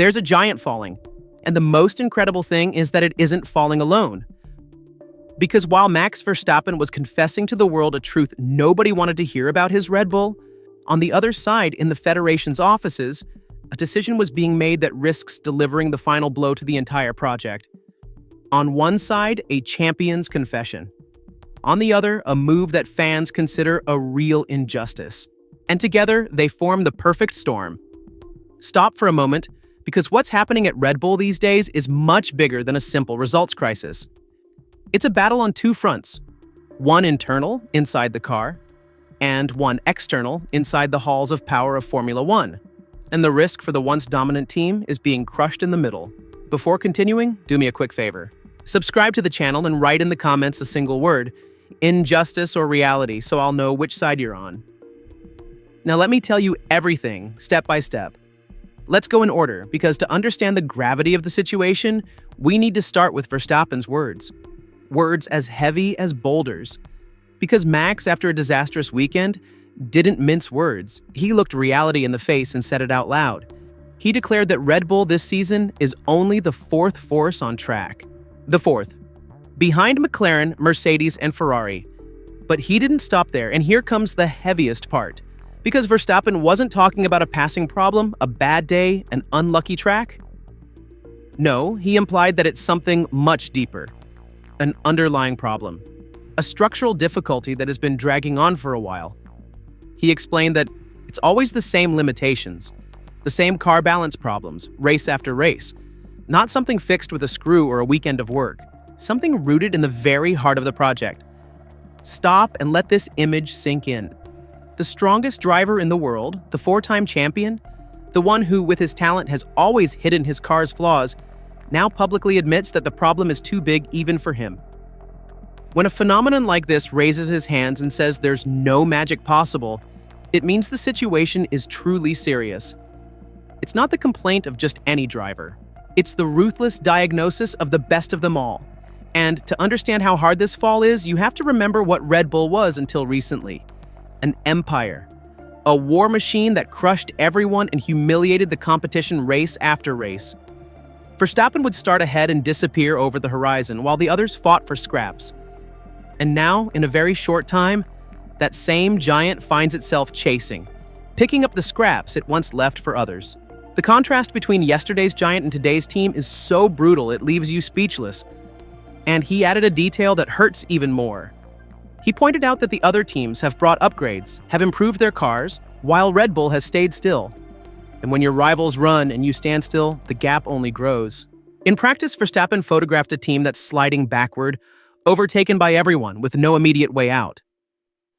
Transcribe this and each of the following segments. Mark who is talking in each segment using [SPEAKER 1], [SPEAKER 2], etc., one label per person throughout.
[SPEAKER 1] There's a giant falling. And the most incredible thing is that it isn't falling alone. Because while Max Verstappen was confessing to the world a truth nobody wanted to hear about his Red Bull, on the other side, in the Federation's offices, a decision was being made that risks delivering the final blow to the entire project. On one side, a champion's confession. On the other, a move that fans consider a real injustice. And together, they form the perfect storm. Stop for a moment, because what's happening at Red Bull these days is much bigger than a simple results crisis. It's a battle on two fronts, one internal, inside the car, and one external, inside the halls of power of Formula One. And the risk for the once dominant team is being crushed in the middle. Before continuing, do me a quick favor. Subscribe to the channel and write in the comments a single word, injustice or reality, so I'll know which side you're on. Now let me tell you everything, step by step. Let's go in order, because to understand the gravity of the situation, we need to start with Verstappen's words. Words as heavy as boulders. Because Max, after a disastrous weekend, didn't mince words. He looked reality in the face and said it out loud. He declared that Red Bull this season is only the fourth force on track. The fourth. Behind McLaren, Mercedes, and Ferrari. But he didn't stop there, and here comes the heaviest part. Because Verstappen wasn't talking about a passing problem, a bad day, an unlucky track. No, he implied that it's something much deeper. An underlying problem. A structural difficulty that has been dragging on for a while. He explained that it's always the same limitations, the same car balance problems, race after race. Not something fixed with a screw or a weekend of work. Something rooted in the very heart of the project. Stop and let this image sink in. The strongest driver in the world, the four-time champion, the one who, with his talent, has always hidden his car's flaws, now publicly admits that the problem is too big even for him. When a phenomenon like this raises his hands and says there's no magic possible, it means the situation is truly serious. It's not the complaint of just any driver. It's the ruthless diagnosis of the best of them all. And to understand how hard this fall is, you have to remember what Red Bull was until recently. An empire. A war machine that crushed everyone and humiliated the competition race after race. Verstappen would start ahead and disappear over the horizon while the others fought for scraps. And now, in a very short time, that same giant finds itself chasing, picking up the scraps it once left for others. The contrast between yesterday's giant and today's team is so brutal it leaves you speechless. And he added a detail that hurts even more. He pointed out that the other teams have brought upgrades, have improved their cars, while Red Bull has stayed still. And when your rivals run and you stand still, the gap only grows. In practice, Verstappen photographed a team that's sliding backward, overtaken by everyone with no immediate way out.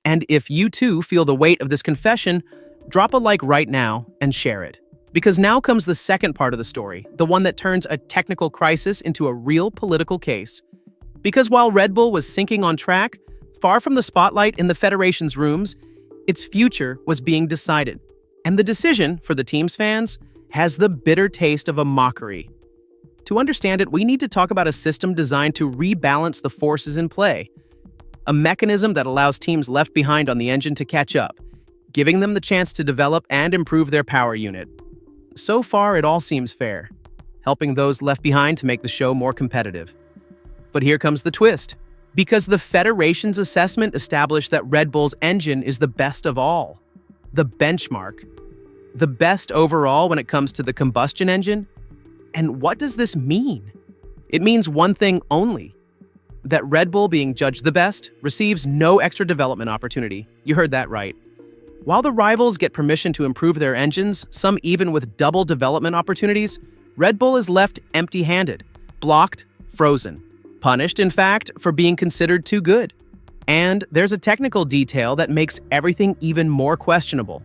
[SPEAKER 1] And if you too feel the weight of this confession, drop a like right now and share it. Because now comes the second part of the story, the one that turns a technical crisis into a real political case. Because while Red Bull was sinking on track, far from the spotlight in the Federation's rooms, its future was being decided. And the decision, for the team's fans, has the bitter taste of a mockery. To understand it, we need to talk about a system designed to rebalance the forces in play. A mechanism that allows teams left behind on the engine to catch up, giving them the chance to develop and improve their power unit. So far, it all seems fair, helping those left behind to make the show more competitive. But here comes the twist. Because the Federation's assessment established that Red Bull's engine is the best of all. The benchmark. The best overall when it comes to the combustion engine. And what does this mean? It means one thing only. That Red Bull, being judged the best, receives no extra development opportunity. You heard that right. While the rivals get permission to improve their engines, some even with double development opportunities, Red Bull is left empty-handed, blocked, frozen. Punished, in fact, for being considered too good. And there's a technical detail that makes everything even more questionable.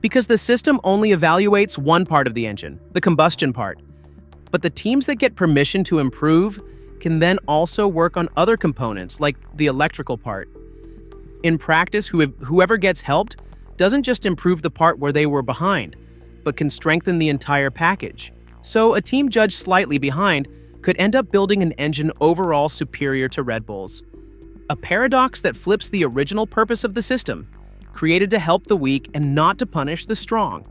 [SPEAKER 1] Because the system only evaluates one part of the engine, the combustion part. But the teams that get permission to improve can then also work on other components, like the electrical part. In practice, whoever gets helped doesn't just improve the part where they were behind, but can strengthen the entire package. So a team judged slightly behind could end up building an engine overall superior to Red Bull's. A paradox that flips the original purpose of the system, created to help the weak and not to punish the strong.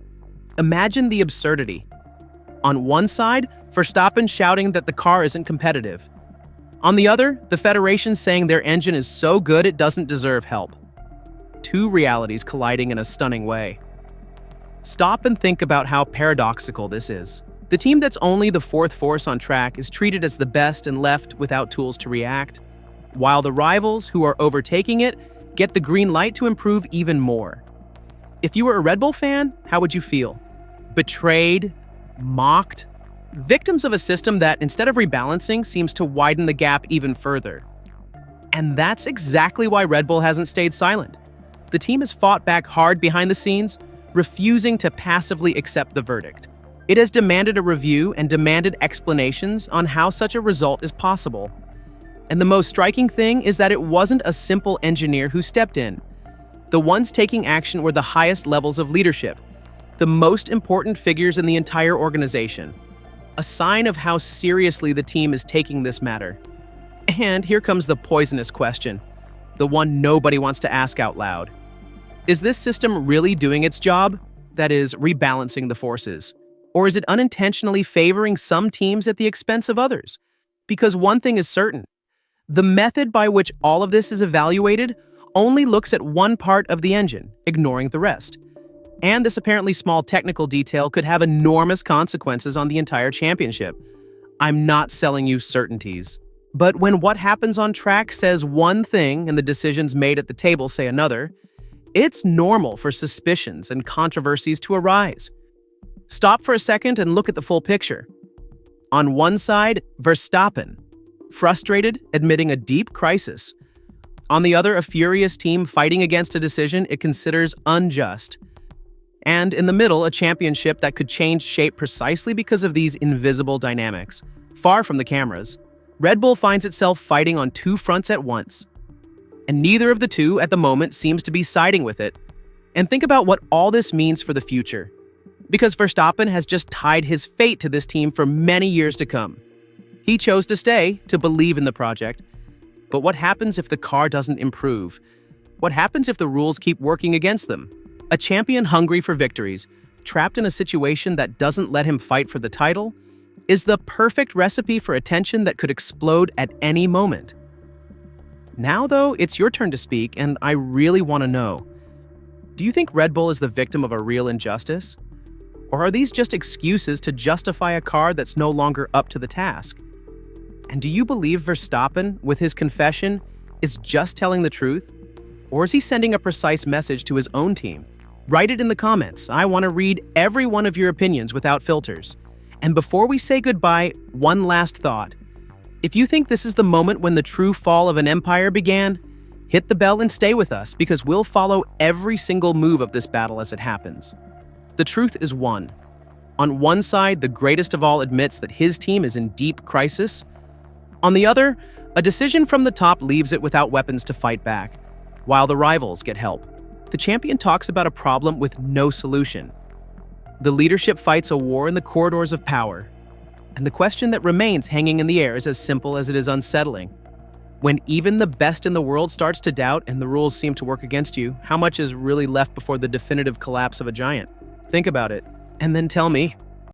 [SPEAKER 1] Imagine the absurdity. On one side, Verstappen shouting that the car isn't competitive. On the other, the Federation saying their engine is so good it doesn't deserve help. Two realities colliding in a stunning way. Stop and think about how paradoxical this is. The team that's only the fourth force on track is treated as the best and left without tools to react, while the rivals who are overtaking it get the green light to improve even more. If you were a Red Bull fan, how would you feel? Betrayed? Mocked? Victims of a system that, instead of rebalancing, seems to widen the gap even further. And that's exactly why Red Bull hasn't stayed silent. The team has fought back hard behind the scenes, refusing to passively accept the verdict. It has demanded a review and demanded explanations on how such a result is possible. And the most striking thing is that it wasn't a simple engineer who stepped in. The ones taking action were the highest levels of leadership, the most important figures in the entire organization, a sign of how seriously the team is taking this matter. And here comes the poisonous question, the one nobody wants to ask out loud. Is this system really doing its job? That is, rebalancing the forces. Or is it unintentionally favoring some teams at the expense of others? Because one thing is certain. The method by which all of this is evaluated only looks at one part of the engine, ignoring the rest. And this apparently small technical detail could have enormous consequences on the entire championship. I'm not selling you certainties. But when what happens on track says one thing and the decisions made at the table say another, it's normal for suspicions and controversies to arise. Stop for a second and look at the full picture. On one side, Verstappen, frustrated, admitting a deep crisis. On the other, a furious team fighting against a decision it considers unjust. And in the middle, a championship that could change shape precisely because of these invisible dynamics. Far from the cameras, Red Bull finds itself fighting on two fronts at once. And neither of the two at the moment seems to be siding with it. And think about what all this means for the future. Because Verstappen has just tied his fate to this team for many years to come. He chose to stay, to believe in the project. But what happens if the car doesn't improve? What happens if the rules keep working against them? A champion hungry for victories, trapped in a situation that doesn't let him fight for the title, is the perfect recipe for a tension that could explode at any moment. Now, though, it's your turn to speak, and I really want to know. Do you think Red Bull is the victim of a real injustice? Or are these just excuses to justify a car that's no longer up to the task? And do you believe Verstappen, with his confession, is just telling the truth? Or is he sending a precise message to his own team? Write it in the comments. I want to read every one of your opinions without filters. And before we say goodbye, one last thought. If you think this is the moment when the true fall of an empire began, hit the bell and stay with us, because we'll follow every single move of this battle as it happens. The truth is one. On one side, the greatest of all admits that his team is in deep crisis. On the other, a decision from the top leaves it without weapons to fight back, while the rivals get help. The champion talks about a problem with no solution. The leadership fights a war in the corridors of power. And the question that remains hanging in the air is as simple as it is unsettling. When even the best in the world starts to doubt and the rules seem to work against you, how much is really left before the definitive collapse of a giant? Think about it, and then tell me.